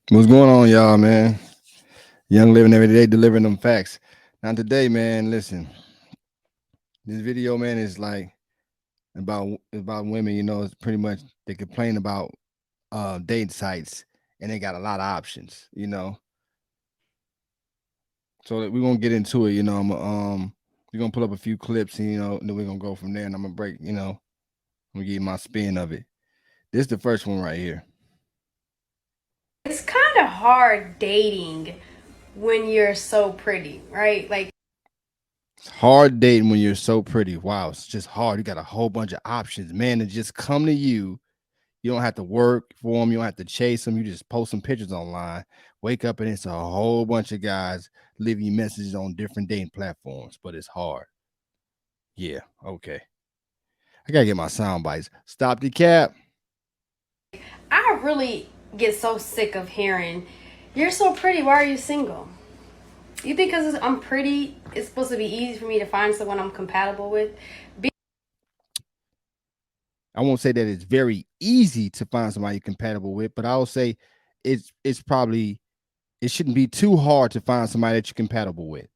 What's going on, y'all, man? Young living every day, delivering them facts. Now today, man, listen, this video, man, is like about women. It's pretty much they complain about dating sites and they got a lot of options. So we're gonna get into it. We're gonna pull up a few clips, and and then we're gonna go from there. And I'm gonna break. I'm gonna give you my spin of it. This is the first one right here. It's kind of hard dating when you're so pretty, right? Like, It's hard dating when you're so pretty. Wow, it's just hard. You got a whole bunch of options, man, to just come to you. You don't have to work for them. You don't have to chase them. You just post some pictures online. Wake up and it's a whole bunch of guys leaving you messages on different dating platforms, but it's hard. Yeah, okay. I gotta get my sound bites. Stop the cap. I really get so sick of hearing, "You're so pretty, why are you single?" You think because I'm pretty, it's supposed to be easy for me to find someone I'm compatible with? I won't say that it's very easy to find somebody you're compatible with, but I'll say it's probably it shouldn't be too hard to find somebody that you're compatible with.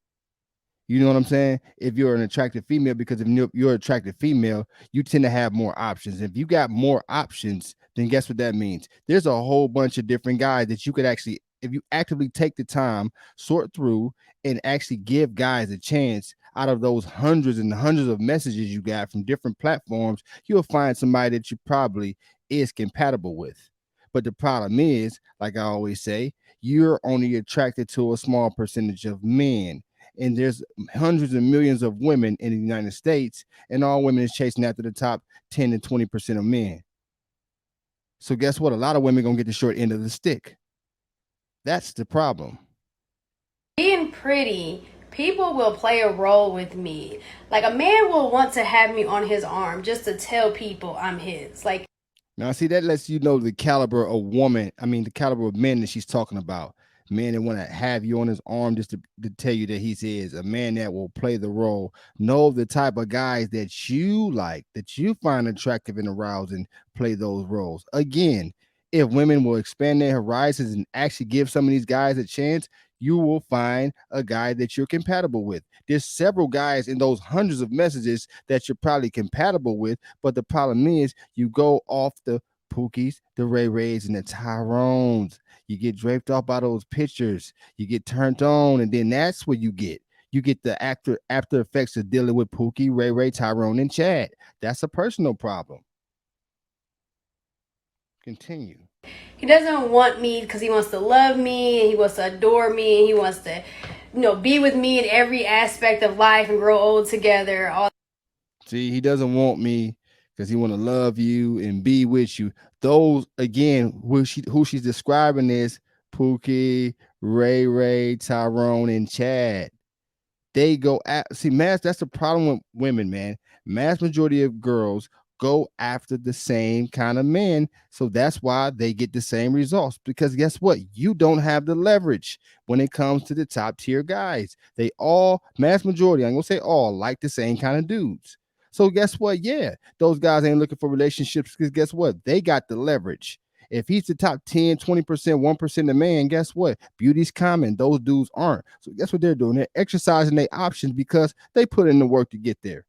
You know what I'm saying? If you're an attractive female, because if you're an attractive female, you tend to have more options. If you got more options, then guess what that means? There's a whole bunch of different guys that you could actually, if you actively take the time, sort through, and actually give guys a chance out of those hundreds and hundreds of messages you got from different platforms, you'll find somebody that you probably is compatible with. But the problem is, like I always say, you're only attracted to a small percentage of men, and there's hundreds of millions of women in the United States, and all women is chasing after the top 10 to 20% of men. So guess what? A lot of women gonna get the short end of the stick. That's the problem. Being pretty, people will play a role with me. Like, a man will want to have me on his arm just to tell people I'm his. Like, Now, see, that lets you know the caliber of woman. I mean, the caliber of men that she's talking about. Men that want to have you on his arm just to tell you that he's his. A man that will play the role. Know the type of guys that you like, that you find attractive and arousing, play those roles. Again, if women will expand their horizons and actually give some of these guys a chance, you will find a guy that you're compatible with. There's several guys in those hundreds of messages that you're probably compatible with, but the problem is you go off the Pookies, the Ray Rays, and the Tyrones. You get draped off by those pictures. You get turned on, and then that's what you get. You get the after effects of dealing with Pookie, Ray Ray, Tyrone, and Chad. That's a personal problem. Continue. he doesn't want me because he wants to love me and he wants to adore me and he wants to, be with me in every aspect of life and grow old together. All See, he doesn't want me because he want to love you and be with you. Those again, who she's describing is Pookie, Ray Ray, Tyrone, and Chad. They go at see mass. That's the problem with women, man. Mass majority of girls go after the same kind of men, so that's why they get the same results. Because guess what? You don't have the leverage when it comes to the top tier guys. They all mass majority. I'm gonna say all like the same kind of dudes. So guess what? Yeah, those guys ain't looking for relationships because guess what? They got the leverage. If he's the top 10, 20%, 1% of man, guess what? Beauty's common. Those dudes aren't. So guess what they're doing? They're exercising their options because they put in the work to get there.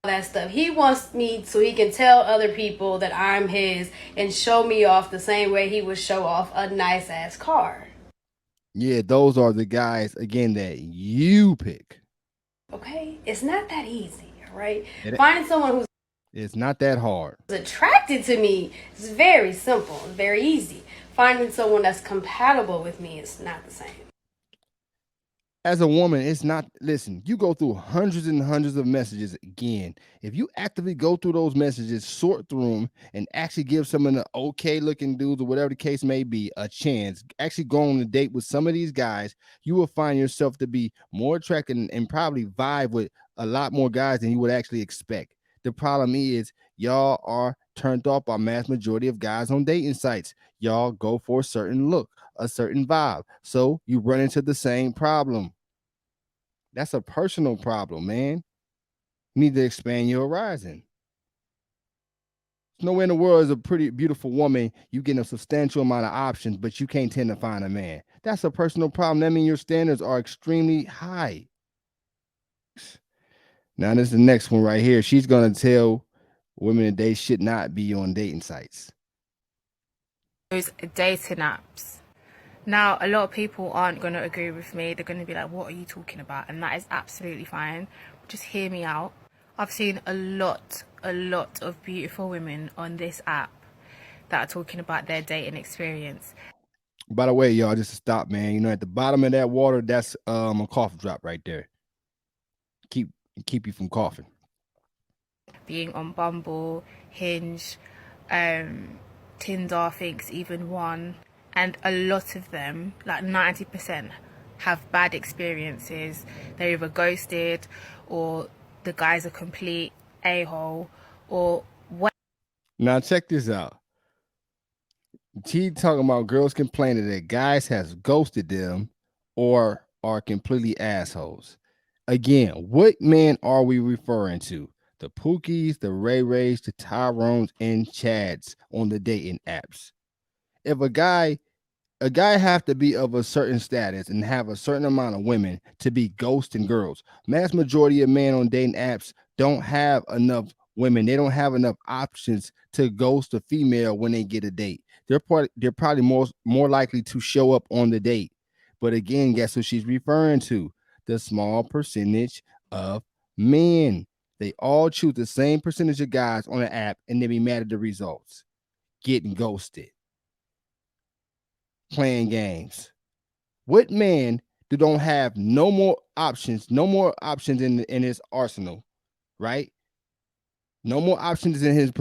that stuff. He wants me so he can tell other people that I'm his and show me off the same way he would show off a nice ass car. Yeah, those are the guys again that you pick. Okay? It's not that easy, all right? It, Finding someone who's it's not that hard. attracted to me is very simple, very easy. Finding someone that's compatible with me is not the same. As a woman, it's not. Listen, you go through hundreds and hundreds of messages again. If you actively go through those messages, sort through them, and actually give some of the okay looking dudes or whatever the case may be a chance, actually go on a date with some of these guys, you will find yourself to be more attractive and probably vibe with a lot more guys than you would actually expect. The problem is, y'all are turned off by mass majority of guys on dating sites. Y'all go for a certain look, a certain vibe. So you run into the same problem. That's a personal problem, man. You need to expand your horizon. nowhere in the world is a pretty beautiful woman. You get a substantial amount of options, but you can't tend to find a man. That's a personal problem. That means your standards are extremely high. Now, this is the next one right here. She's gonna tell women that they should not be on dating sites. Those dating apps. Now, a lot of people aren't going to agree with me. They're going to be like, what are you talking about? And that is absolutely fine. Just hear me out. I've seen a lot of beautiful women on this app that are talking about their dating experience. By the way, y'all, just to stop, man. You know, at the bottom of that water, that's a cough drop right there. Keep you from coughing. Being on Bumble, Hinge, Tinder, I think's even one. And a lot of them, like 90%, have bad experiences. They're either ghosted, or the guy's a complete a-hole, or what. Now check this out. She talking about girls complaining that guys has ghosted them or are completely assholes. Again, what men are we referring to? The Pookies, the Ray Rays, the Tyrones, and Chads on the dating apps. If a guy have to be of a certain status and have a certain amount of women to be ghosting girls. Mass majority of men on dating apps don't have enough women. They don't have enough options to ghost a female when they get a date. They're probably more likely to show up on the date. But again, guess who she's referring to? The small percentage of men. They all choose the same percentage of guys on the app and they be mad at the results. Getting ghosted. Playing games. What man don't have no more options in his arsenal, right? No more options in his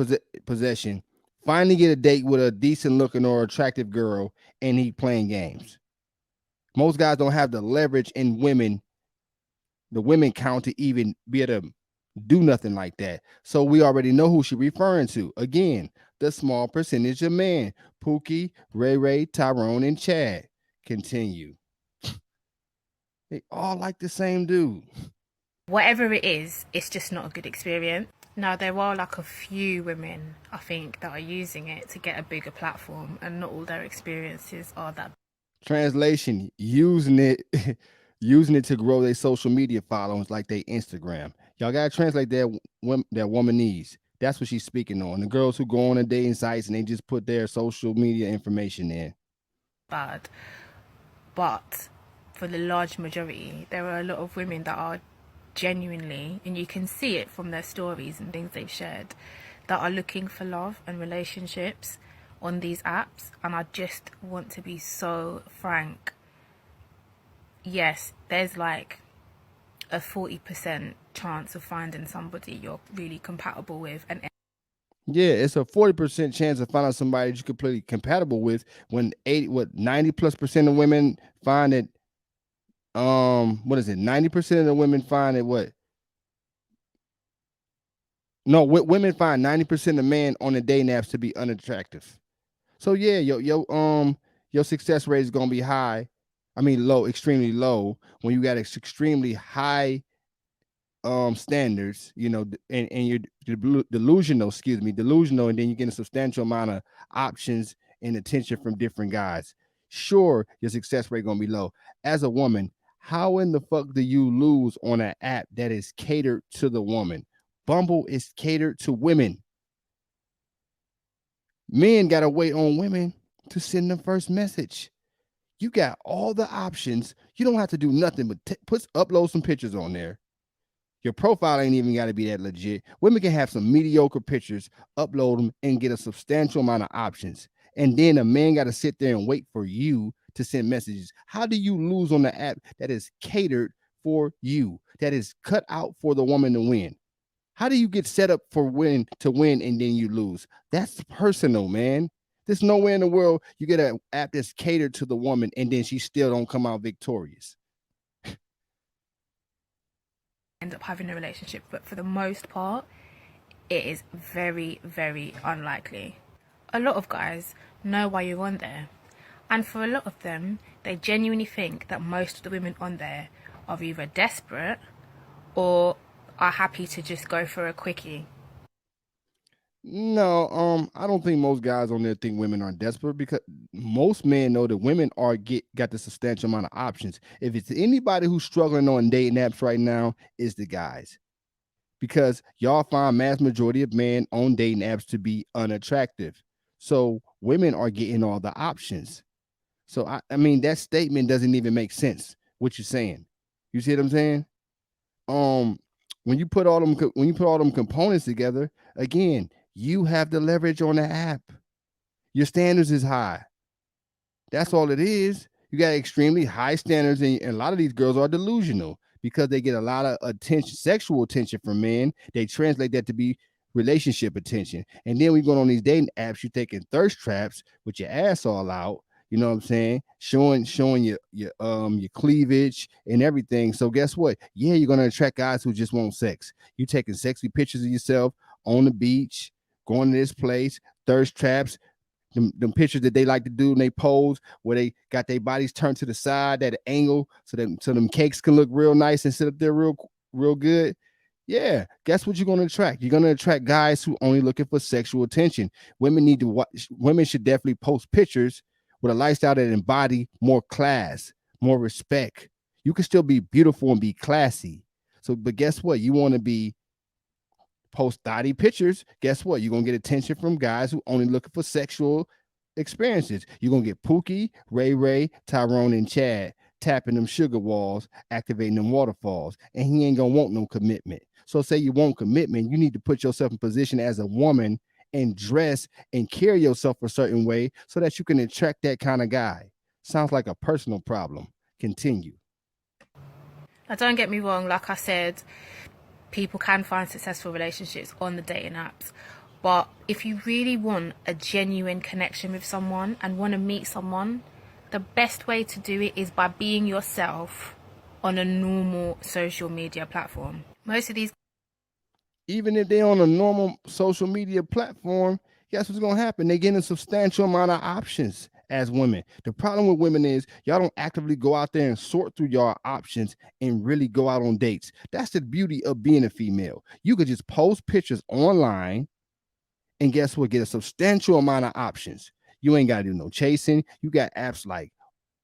possession. Finally get a date with a decent looking or attractive girl and he playing games. Most guys don't have the leverage in the women count to even be able to do nothing like that. So we already know who she's referring to. Again, the small percentage of men. Pookie, Ray Ray, Tyrone, and Chad. Continue. They all like the same dude. Whatever it is, it's just not a good experience. Now, there are like a few women, I think, that are using it to get a bigger platform, and not all their experiences are that. Translation, using it using it to grow their social media followings like their Instagram. Y'all gotta translate that womanese. That's what she's speaking on. The girls who go on the dating sites and they just put their social media information in. Bad. But for the large majority, there are a lot of women that are genuinely, and you can see it from their stories and things they've shared, that are looking for love and relationships on these apps. And I just want to be so frank. Yes, there's like a 40% chance of finding somebody you're really compatible with, and yeah, it's a 40% chance of finding somebody that you're completely compatible with when 90+% of women find it. What is it? 90% of the women find it what? No, women find 90% of men on the dating apps to be unattractive. So yeah, your success rate is gonna be high. I mean low, extremely low when you got extremely high standards, and you're delusional, and then you get a substantial amount of options and attention from different guys. Sure, your success rate gonna be low. As a woman, how in the fuck do you lose on an app that is catered to the woman? Bumble is catered to women. Men gotta wait on women to send the first message. You got all the options. You don't have to do nothing but upload some pictures on there. Your profile ain't even got to be that legit. Women can have some mediocre pictures, upload them, and get a substantial amount of options. And then a man got to sit there and wait for you to send messages. How do you lose on the app that is catered for you, that is cut out for the woman to win? How do you get set up for to win and then you lose? That's personal, man. There's nowhere in the world you get an app that's catered to the woman and then she still don't come out victorious. End up having a relationship, but for the most part, it is very, very unlikely. A lot of guys know why you're on there, and for a lot of them, they genuinely think that most of the women on there are either desperate or are happy to just go for a quickie. No, I don't think most guys on there think women are desperate because most men know that women are get got the substantial amount of options. If it's anybody who's struggling on dating apps right now, is the guys. Because y'all find mass majority of men on dating apps to be unattractive. So women are getting all the options. So I mean that statement doesn't even make sense. What you're saying. You see what I'm saying? Um, when you put all them components together, again, you have the leverage on the app. Your standards is high. That's all it is. You got extremely high standards, and a lot of these girls are delusional because they get a lot of attention, sexual attention from men. They translate that to be relationship attention. And then we go on these dating apps, you're taking thirst traps with your ass all out. You know what I'm saying? Showing your cleavage and everything. So guess what? Yeah, you're gonna attract guys who just want sex. You taking sexy pictures of yourself on the beach, going to this place, thirst traps, them pictures that they like to do and they pose where they got their bodies turned to the side at an angle so them cakes can look real nice and sit up there real good. Yeah, guess what you're going to attract? You're going to attract guys who only looking for sexual attention. Women need to watch. Women should definitely post pictures with a lifestyle that embody more class, more respect. You can still be beautiful and be classy. So, but guess what? You want to be post thotty pictures, guess what? You're gonna get attention from guys who only looking for sexual experiences. You're gonna get Pookie, Ray Ray, Tyrone, and Chad tapping them sugar walls, activating them waterfalls, and he ain't gonna want no commitment. So say you want commitment, you need to put yourself in position as a woman and dress and carry yourself a certain way so that you can attract that kind of guy. Sounds like a personal problem. Continue. Now, don't get me wrong, like I said, people can find successful relationships on the dating apps. But if you really want a genuine connection with someone and want to meet someone, the best way to do it is by being yourself on a normal social media platform. Most of these, Even if they're on a normal social media platform, guess what's gonna happen? They get a substantial amount of options as women. The problem with women is y'all don't actively go out there and sort through your options and really go out on dates. That's the beauty of being a female. You could just post pictures online and guess what? Get a substantial amount of options. You ain't gotta do no chasing. You got apps like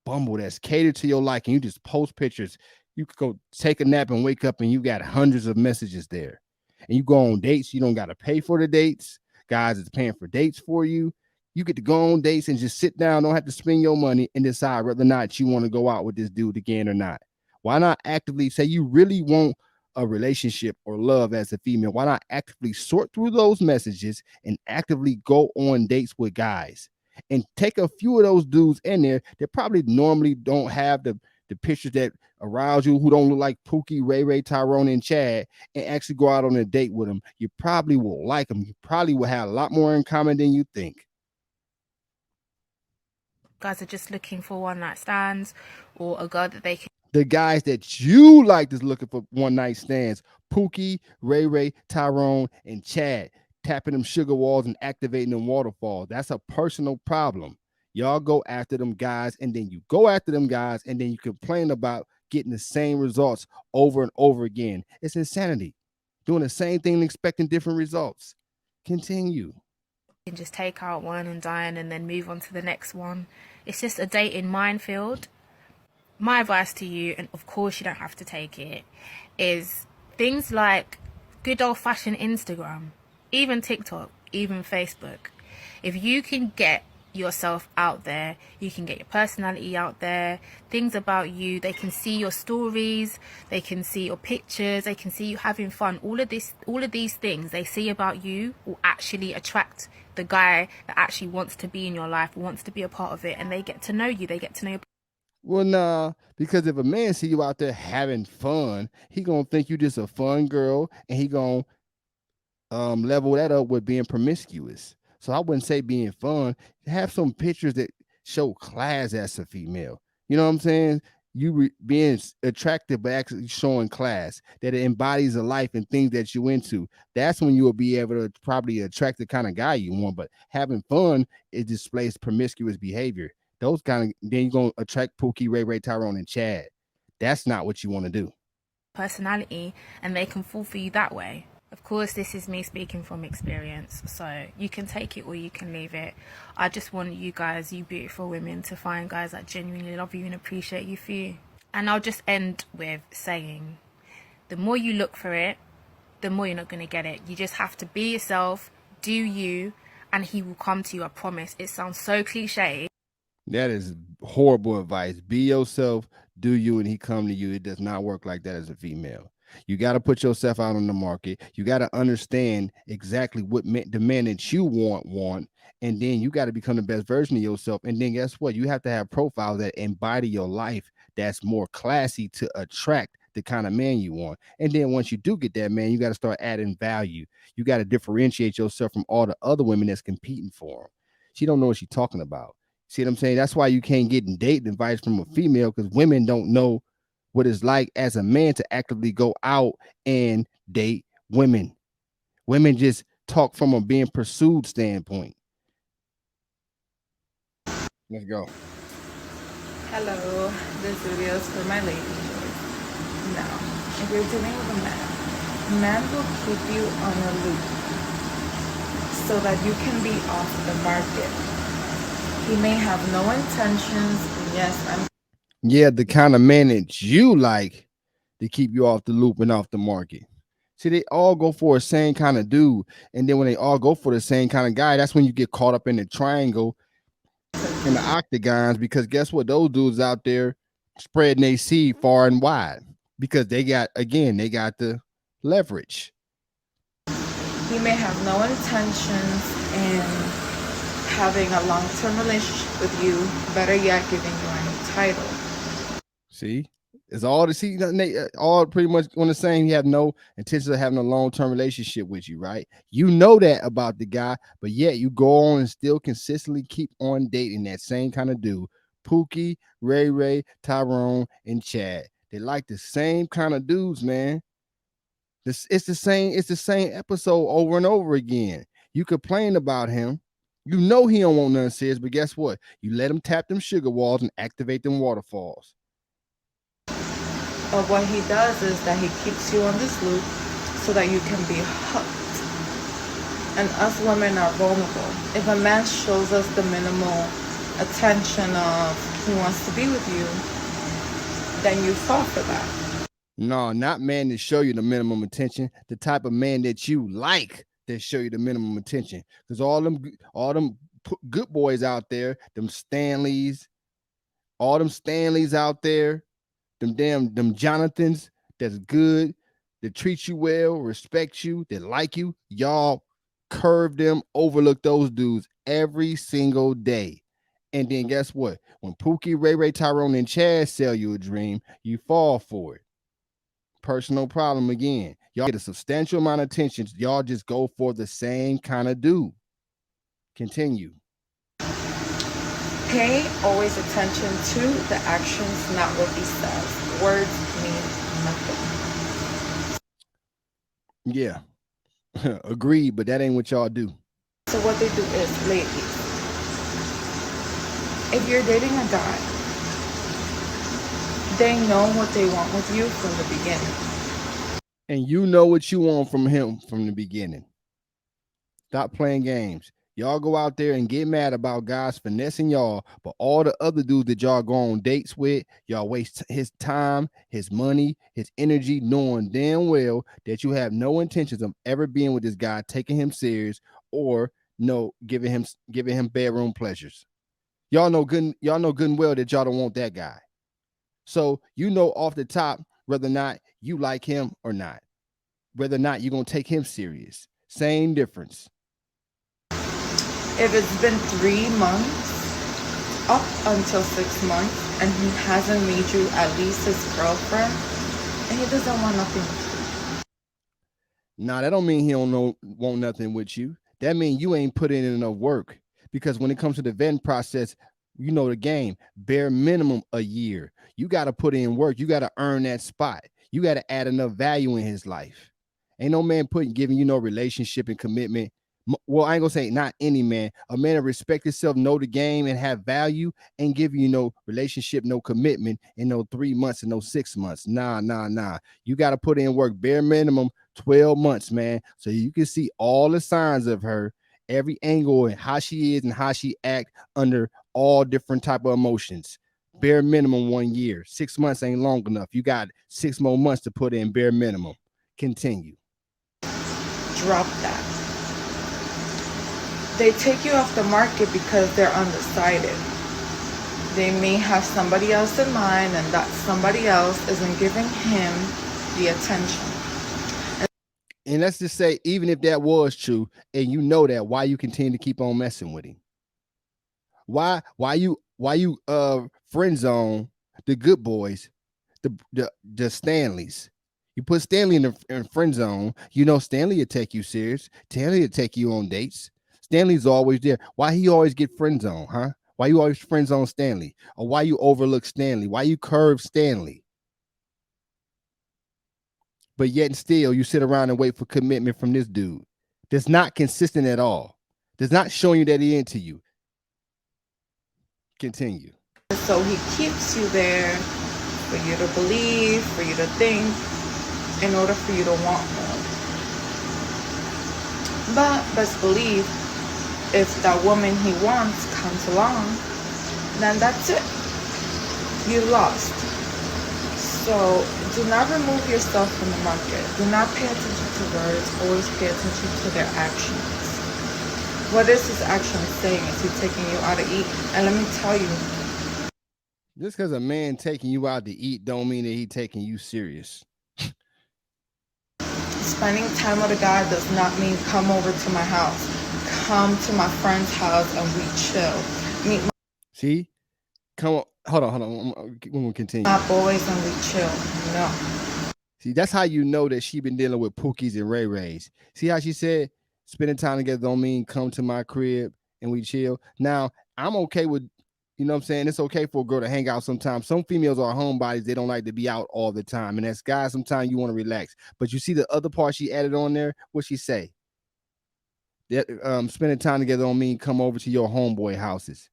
Bumble that's catered to your liking. You just post pictures. You could go take a nap and wake up and you got hundreds of messages there. And you go on dates. You don't got to pay for the dates. Guys is paying for dates for you. You get to go on dates and just sit down, don't have to spend your money and decide whether or not you want to go out with this dude again or not. Why not actively say you really want a relationship or love as a female? Why not actively sort through those messages and actively go on dates with guys? And take a few of those dudes in there that probably normally don't have the pictures that arouse you, who don't look like Pookie, Ray Ray, Tyrone, and Chad, and actually go out on a date with them. You probably will like them. You probably will have a lot more in common than you think. guys are just looking for one night stands or a girl that they can. The guys that you like is looking for one night stands. Pookie, Ray Ray, Tyrone, and Chad tapping them sugar walls and activating them waterfalls. That's a personal problem. Y'all go after them guys, and then you go after them guys, and then you complain about getting the same results over and over again. It's insanity. Doing the same thing and expecting different results. Continue. Can just take out one and dine and then move on to the next one. It's just a dating minefield. My advice to you, and of course you don't have to take it, is things like good old fashioned Instagram, even TikTok, even Facebook. If you can get yourself out there, you can get your personality out there, things about you, they can see your stories, they can see your pictures, they can see you having fun. All of these things they see about you will actually attract the guy that actually wants to be in your life, wants to be a part of it, and they get to know you, they get to know your. Well, nah, because if a man see you out there having fun, he gonna think you just a fun girl, and he gonna level that up with being promiscuous. So I wouldn't say being fun. Have some pictures that show class as a female. You know what I'm saying? Being attractive, but actually showing class that it embodies a life and things that you into. That's when you will be able to probably attract the kind of guy you want. But having fun, it displays promiscuous behavior. Those kind of then you're gonna attract Pookie, Ray Ray, Tyrone, and Chad. That's not what you want to do. Personality, and they can fall for you that way. Of course, this is me speaking from experience, so you can take it or you can leave it. I just want you guys, you beautiful women, to find guys that genuinely love you and appreciate you for you. And I'll just end with saying, the more you look for it, the more you're not going to get it. You just have to be yourself, do you, and he will come to you, I promise. It sounds so cliche. That is horrible advice. Be yourself, do you, and he come to you. It does not work like that as a female. You got to put yourself out on the market. You got to understand exactly what the man that you want, and then you got to become the best version of yourself. And then guess what? You have to have profiles that embody your life that's more classy to attract the kind of man you want. And then once you do get that man, you got to start adding value. You got to differentiate yourself from all the other women that's competing for him. She don't know what she's talking about. See what I'm saying? That's why you can't get in dating advice from a female, because women don't know what it's like as a man to actively go out and date women. Women just talk from a being pursued standpoint. Let's go. Hello, this video is for my ladies. Now, if you're dealing with a man will keep you on a loop so that you can be off the market. He may have no intentions, and yes, Yeah, the kind of man that you like to keep you off the loop and off the market. See, they all go for the same kind of dude. And then when they all go for the same kind of guy, that's when you get caught up in the triangle and the octagons, because guess what? Those dudes out there spreading their seed far and wide because they got the leverage. he may have no intentions in having a long-term relationship with you, better yet, giving you any title. See? It's all all pretty much on the same. He have no intention of having a long-term relationship with you, right? You know that about the guy, but yet you go on and still consistently keep on dating that same kind of dude. Pookie, Ray Ray, Tyrone, and Chad. They like the same kind of dudes, man. It's the same episode over and over again. You complain about him. You know he don't want nothing serious, but guess what? You let him tap them sugar walls and activate them waterfalls. But what he does is that he keeps you on this loop so that you can be hooked. And us women are vulnerable. If a man shows us the minimal attention of he wants to be with you, then you fall for that. No, not man that show you the minimum attention. The type of man that you like that show you the minimum attention. Because all them good boys out there, them Stanleys, all them Stanleys out there, them Jonathans that's good, that treat you well, respect you, that like you, y'all curve them, overlook those dudes every single day. And then guess what? When Pookie, Ray Ray, Tyrone, and Chad sell you a dream, you fall for it. Personal problem again. Y'all get a substantial amount of attention. Y'all just go for the same kind of dude. Continue. Pay always attention to the actions, not what he says. Words mean nothing. Yeah. Agreed, but that ain't what y'all do. So what they do is, ladies, if you're dating a guy, they know what they want with you from the beginning. And you know what you want from him from the beginning. Stop playing games. Y'all go out there and get mad about guys finessing y'all, but all the other dudes that y'all go on dates with, y'all waste his time, his money, his energy, knowing damn well that you have no intentions of ever being with this guy, taking him serious, or no giving him bedroom pleasures. Y'all know good and well that y'all don't want that guy. So you know off the top whether or not you like him or not, whether or not you're gonna take him serious. Same difference. If it's been 3 months, up until 6 months, and he hasn't made you at least his girlfriend, and he doesn't want nothing with you. Nah, that don't mean he don't want nothing with you. That means you ain't put in enough work. Because when it comes to the vetting process, you know the game. Bare minimum a year. You got to put in work. You got to earn that spot. You got to add enough value in his life. Ain't no man giving you no relationship and commitment. Well, I ain't gonna say not any man. A man that respect himself, know the game, and have value, and give you no relationship, no commitment in no 3 months and no 6 months. Nah. You got to put in work. Bare minimum 12 months, man. So you can see all the signs of her, every angle and how she is and how she act under all different type of emotions. Bare minimum 1 year. 6 months ain't long enough. You got 6 more months to put in bare minimum. Continue. Drop that. They take you off the market because they're undecided. They may have somebody else in mind, and that somebody else isn't giving him the attention. And let's just say, even if that was true, and you know that, why you continue to keep on messing with him? Why you friend zone the good boys, the Stanleys? You put Stanley in friend zone, you know Stanley will take you serious. Stanley will take you on dates. Stanley's always there. Why he always get friend zone, huh? Why you always friend zone Stanley? Or why you overlook Stanley? Why you curve Stanley? But yet and still you sit around and wait for commitment from this dude. That's not consistent at all. That's not showing you that he into you. Continue. So he keeps you there for you to believe, for you to think, in order for you to want more. But best believe, if that woman he wants comes along, then that's it. You lost. So do not remove yourself from the market. Do not pay attention to words. Always pay attention to their actions. What is his action saying? Is he taking you out to eat? And let me tell you, just because a man taking you out to eat don't mean that he taking you serious. spending time with a guy does not mean come over to my house. Come to my friend's house and we chill. Meet See? Come on. Hold on. We're going to continue. my boys and we chill. No. See, that's how you know that she been dealing with Pookies and Ray Rays. See how she said spending time together don't mean come to my crib and we chill. Now, I'm okay with, you know what I'm saying? It's okay for a girl to hang out sometimes. Some females are homebodies. They don't like to be out all the time. And as guys, sometimes you want to relax. But you see the other part she added on there? What she say? That spending time together don't mean come over to your homeboy houses.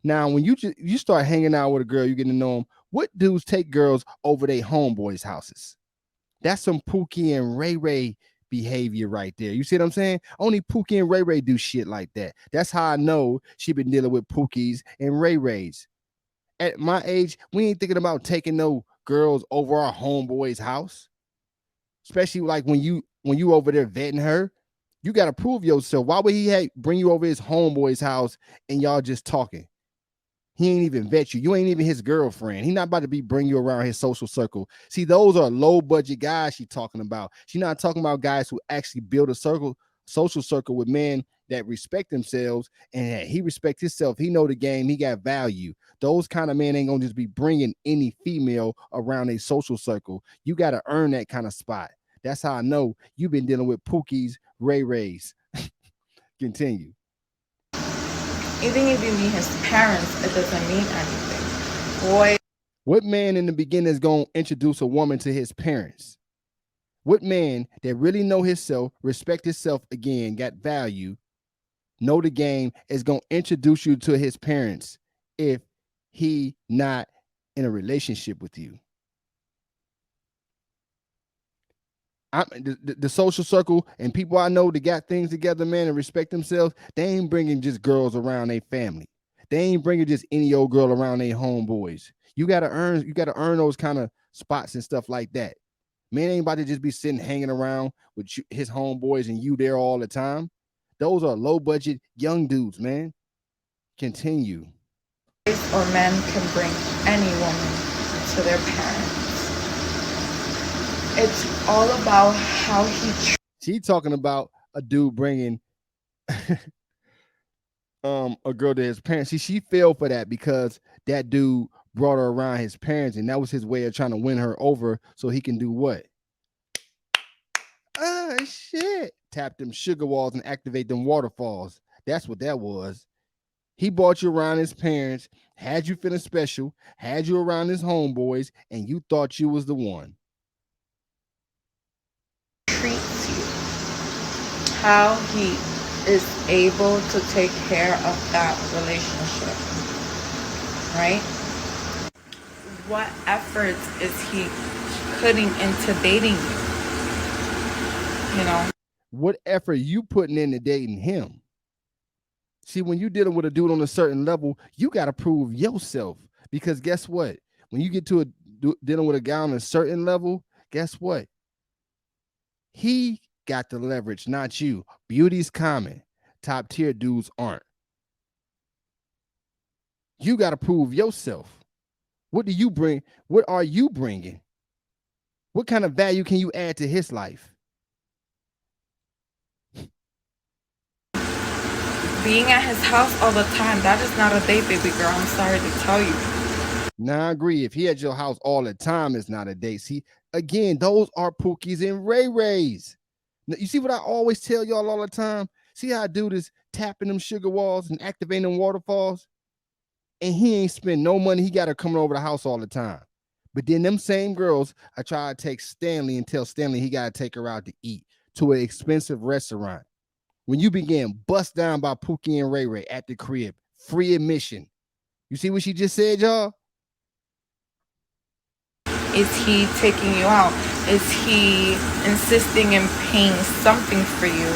Now, when you start hanging out with a girl, you get to know them. What dudes take girls over their homeboys' houses? That's some Pookie and Ray Ray behavior right there. You see what I'm saying? Only Pookie and Ray Ray do shit like that. That's how I know she been dealing with Pookies and Ray Rays. At my age, we ain't thinking about taking no girls over our homeboy's house. Especially like when you over there vetting her, you got to prove yourself. Why would he bring you over his homeboy's house and y'all just talking? He ain't even vet you. You ain't even his girlfriend. He not about to bring you around his social circle. See, those are low budget guys she talking about. She not talking about guys who actually build a social circle with men that respect themselves and he respect himself. He know the game. He got value. Those kind of men ain't gonna just be bringing any female around a social circle. You got to earn that kind of spot. That's how I know you've been dealing with Pookies, Ray Rays. Continue. Even if you meet his parents, it doesn't mean anything. Boy, what man in the beginning is going to introduce a woman to his parents? What man that really know himself, respect himself again, got value, know the game, is going to introduce you to his parents if he not in a relationship with you? The social circle and people I know that got things together, man, and respect themselves, they ain't bringing just girls around their family. They ain't bringing just any old girl around their homeboys. You gotta earn those kind of spots and stuff like that. Man ain't about to just be sitting hanging around with his homeboys and you there all the time. Those are low budget young dudes, man. Continue. Or men can bring any woman to their parents. It's all about how he. She talking about a dude bringing a girl to his parents. See, she fell for that because that dude brought her around his parents, and that was his way of trying to win her over so he can do what? Shit. Tap them sugar walls and activate them waterfalls. That's what that was. He brought you around his parents, had you feeling special, had you around his homeboys, and you thought you was the one. Treats you, how he is able to take care of that relationship, right? What efforts is he putting into dating you? you know. What effort you putting into dating him? See, when you're dealing with a dude on a certain level, you got to prove yourself. Because guess what? When you get to dealing with a guy on a certain level, guess what? He got the leverage, not you. Beauty's common. Top tier dudes aren't. You got to prove yourself. What do you bring? What are you bringing? What kind of value can you add to his life? Being at his house all the time, that is not a date, baby girl. I'm sorry to tell you. Now I agree. If he at your house all the time, it's not a date. See, again, those are Pookies and Ray Rays. Now, you see what I always tell y'all all the time? See how I do this tapping them sugar walls and activating them waterfalls? And he ain't spend no money. He got her coming over the house all the time. But then them same girls, I try to take Stanley and tell Stanley he got to take her out to eat to an expensive restaurant. When you begin bust down by Pookie and Ray Ray at the crib, free admission. You see what she just said, y'all? Is he taking you out? Is he insisting in paying something for you?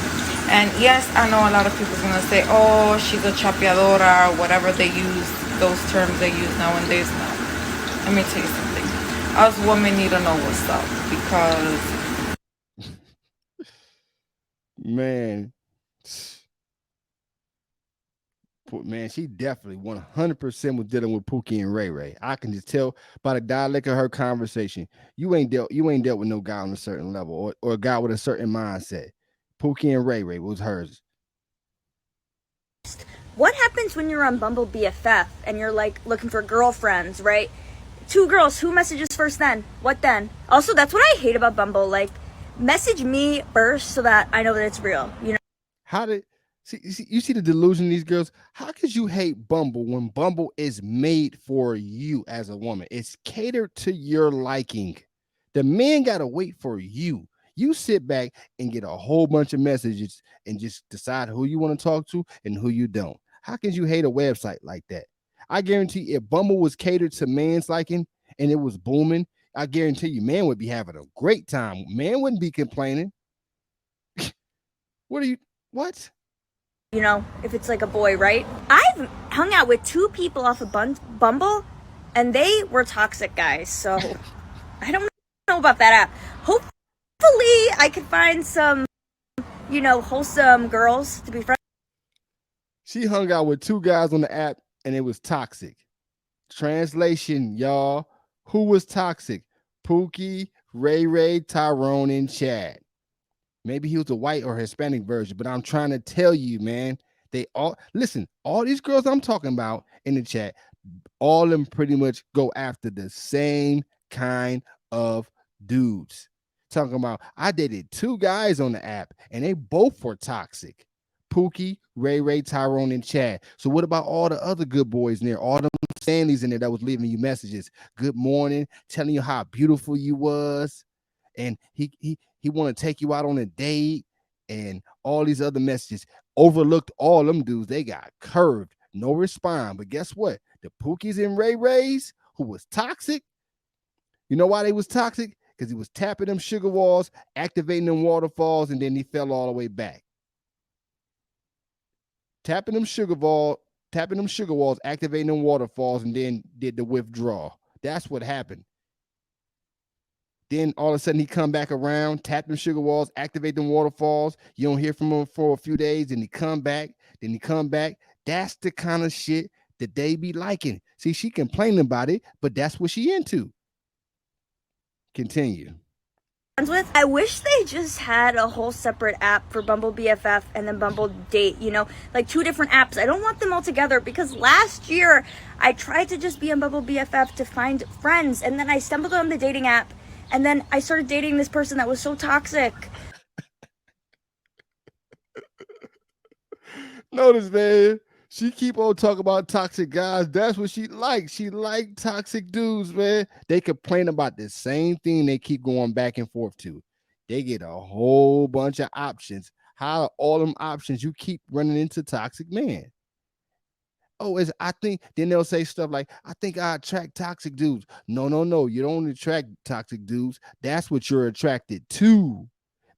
And yes, I know a lot of people's gonna say, oh, she's a chapeadora, whatever they use, those terms they use nowadays. No. Let me tell you something. Us women need to know what's up because man, she definitely 100% was dealing with Pookie and Ray Ray. I can just tell by the dialect of her conversation. You ain't dealt with no guy on a certain level or a guy with a certain mindset. Pookie and Ray Ray was hers. What happens when you're on Bumble BFF and you're like looking for girlfriends, right? Two girls, who messages first then? What then? Also, that's what I hate about Bumble. Like, message me first so that I know that it's real, you know? How did you see the delusion of these girls? How could you hate Bumble when Bumble is made for you as a woman? It's catered to your liking. The man got to wait for you. You sit back and get a whole bunch of messages and just decide who you want to talk to and who you don't. How can you hate a website like that? I guarantee if Bumble was catered to man's liking and it was booming, I guarantee you man would be having a great time. Man wouldn't be complaining. What? You know, if it's like a boy, right? I've hung out with two people off of Bumble and they were toxic guys. So I don't know about that app. Hopefully I could find some, you know, wholesome girls to be friends. She hung out with two guys on the app and it was toxic. Translation, y'all. Who was toxic? Pookie, Ray Ray, Tyrone, and Chad. Maybe he was a white or Hispanic version, but I'm trying to tell you, man, they all listen, all these girls I'm talking about in the chat, all of them pretty much go after the same kind of dudes. Talking about, I dated two guys on the app and they both were toxic. Pookie, Ray Ray, Tyrone, and Chad. So what about all the other good boys in there? All them Stanleys in there that was leaving you messages. Good morning, telling you how beautiful you was. And he want to take you out on a date and all these other messages. Overlooked all them dudes. They got curved. No respond. But guess what? The Pookies and Ray Rays, who was toxic. You know why they was toxic? Because he was tapping them sugar walls, activating them waterfalls, and then he fell all the way back. Tapping them sugar walls, activating them waterfalls, and then did the withdrawal. That's what happened. Then all of a sudden he come back around, tap them sugar walls, activate them waterfalls. You don't hear from him for a few days, and he come back. That's the kind of shit that they be liking. See, she complaining about it, but that's what she into. Continue. With. I wish they just had a whole separate app for Bumble BFF and then Bumble Date, you know, like two different apps. I don't want them all together because last year I tried to just be on Bumble BFF to find friends, and then I stumbled on the dating app, and then I started dating this person that was so toxic. Notice, man, she keep on talking about toxic guys. That's what she likes. She like toxic dudes, man. They complain about the same thing they keep going back and forth to. They get a whole bunch of options. How are all them options you keep running into toxic men? Oh, I think then they'll say stuff like, I think I attract toxic dudes. No. You don't attract toxic dudes. That's what you're attracted to.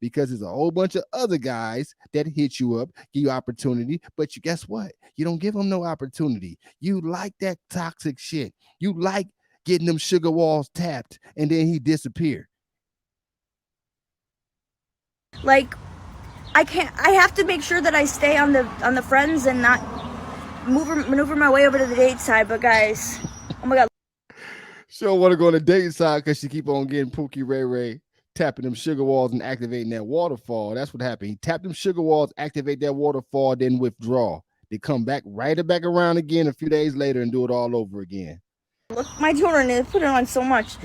because there's a whole bunch of other guys that hit you up, give you opportunity, but you guess what? You don't give them no opportunity. You like that toxic shit. You like getting them sugar walls tapped, and then he disappeared. Like, I have to make sure that I stay on the friends and not maneuver my way over to the date side. But guys, oh my god. She don't want to go on the date side because she keep on getting Pookie Ray Ray tapping them sugar walls and activating that waterfall. That's what happened. He tapped them sugar walls, activate that waterfall, then withdraw. They come back, right it back around again a few days later and do it all over again. Look, my children is putting on so much.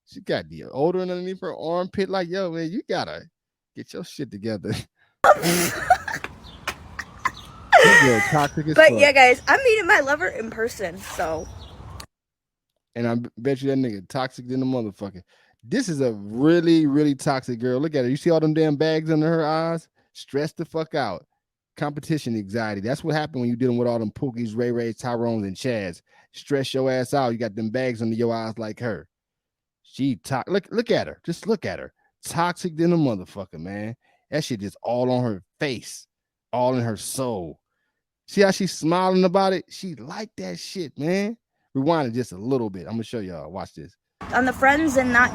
She got the odor underneath her armpit. Like, yo, man, you gotta get your shit together. Toxic as but fuck. yeah, guys, I'm meeting my lover in person, so. And I bet you that nigga toxic than the motherfucker. This is a really, really toxic girl. Look at her. You see all them damn bags under her eyes? Stressed the fuck out. Competition anxiety. That's what happened when you're dealing with all them Pookies, Ray Rays, Tyrones, and Chads. Stress your ass out. You got them bags under your eyes like her. She look at her. Just look at her. Toxic than a motherfucker, man. That shit just all on her face. All in her soul. See how she's smiling about it? She like that shit, man. Rewind it just a little bit. I'm gonna show y'all. Watch this. On the friends and not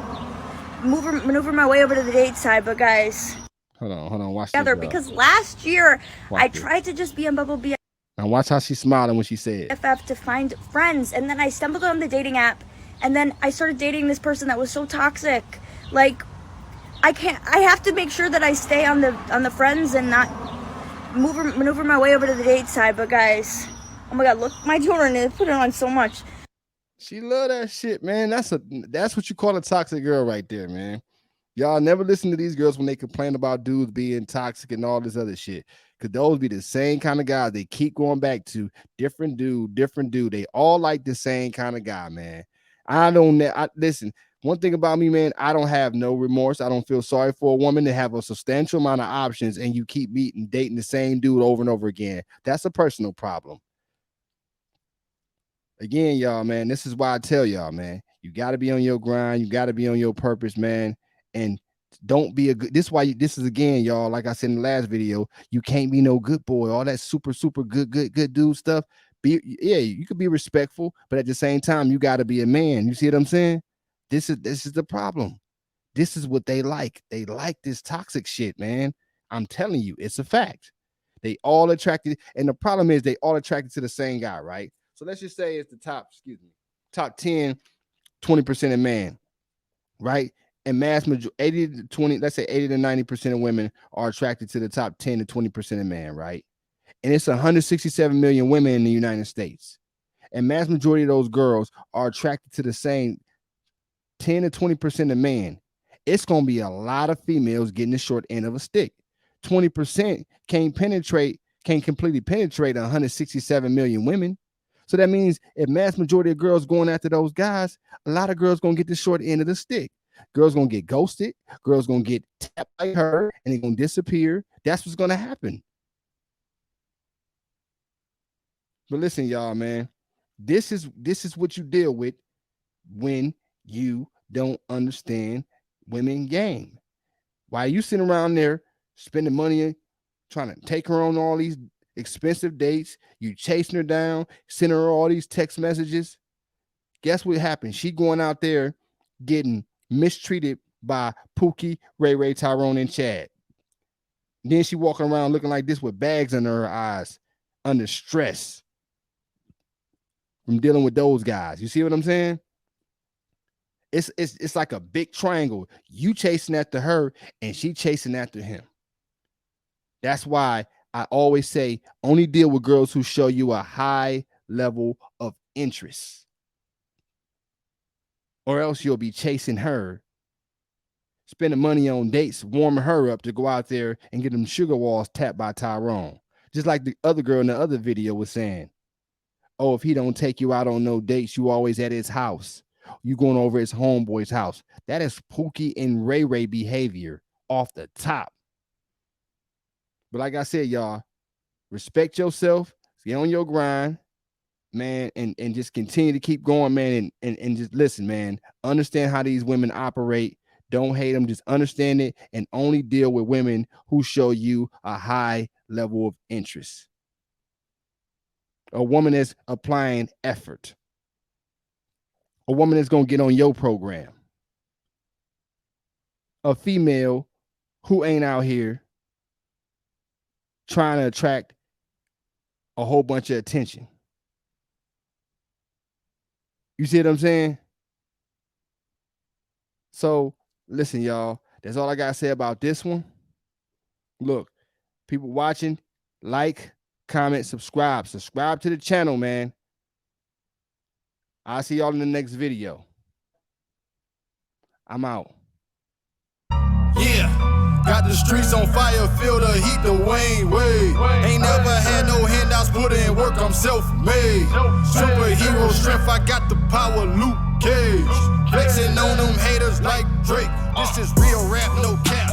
maneuver my way over to the date side, but guys. Hold on. Watch together this, because last year I this. tried to just be on Bumble BFF Now watch how she's smiling when she said to find friends, and then I stumbled on the dating app, and then I started dating this person that was so toxic. Like, I have to make sure that I stay on the friends and not maneuver my way over to the date side. But guys, oh my god, look, my children is putting on so much. She love that shit, man. That's what you call a toxic girl right there, man. Y'all never listen to these girls when they complain about dudes being toxic and all this other shit. Because those be the same kind of guys they keep going back to. Different dude. They all like the same kind of guy, man. Listen, one thing about me, man, I don't have no remorse. I don't feel sorry for a woman to have a substantial amount of options and you keep dating the same dude over and over again. That's a personal problem. Again, y'all, man, this is why I tell y'all, man, you got to be on your grind. You got to be on your purpose, man. And don't be this is again, y'all, like I said in the last video, you can't be no good boy. All that super good dude stuff. You could be respectful, but at the same time, you got to be a man. You see what I'm saying? This is the problem. This is what they like. They like this toxic shit, man. I'm telling you, it's a fact. They all attracted, and the problem is they all attracted to the same guy, right? So let's just say it's the top 10, 20% of men, right? And mass majority, 80 to 20, let's say 80 to 90% of women are attracted to the top 10 to 20% of men, right? And it's 167 million women in the United States. And mass majority of those girls are attracted to the same 10 to 20% of men. It's going to be a lot of females getting the short end of a stick. 20% can't completely penetrate 167 million women. So that means if mass majority of girls going after those guys, a lot of girls going to get the short end of the stick. Girls going to get ghosted. Girls going to get tapped like her and they're going to disappear. That's what's going to happen. But listen, y'all, man, this is what you deal with when you don't understand women game. Why are you sitting around there spending money trying to take her on all these expensive dates? You chasing her down, sending her all these text messages. Guess what happened? She going out there getting mistreated by Pookie, Ray Ray, Tyrone, and Chad. Then she walking around looking like this with bags under her eyes, under stress from dealing with those guys. You see what I'm saying? It's like a big triangle. You chasing after her and she chasing after him. That's why I always say only deal with girls who show you a high level of interest. Or else you'll be chasing her, spending money on dates, warming her up to go out there and get them sugar walls tapped by Tyrone. Just like the other girl in the other video was saying, oh, if he don't take you out on no dates, you always at his house. You going over his homeboy's house. That is Pookie and Ray Ray behavior off the top. But like I said, y'all, respect yourself, get on your grind, man, and just continue to keep going, man, and just listen, man. Understand how these women operate. Don't hate them. Just understand it and only deal with women who show you a high level of interest. A woman that's applying effort. A woman that's going to get on your program. A female who ain't out here trying to attract a whole bunch of attention. You see what I'm saying? So, listen, y'all. That's all I got to say about this one. Look, people watching, like, comment, subscribe. Subscribe to the channel, man. I'll see y'all in the next video. I'm out. Yeah, got the streets on fire, feel the heat, the Wayne way. Ain't never had no handouts, put in work, I'm self-made. Superhero strength, I got the power, Luke Cage. Flexing on them haters like Drake. This is real rap, no cap.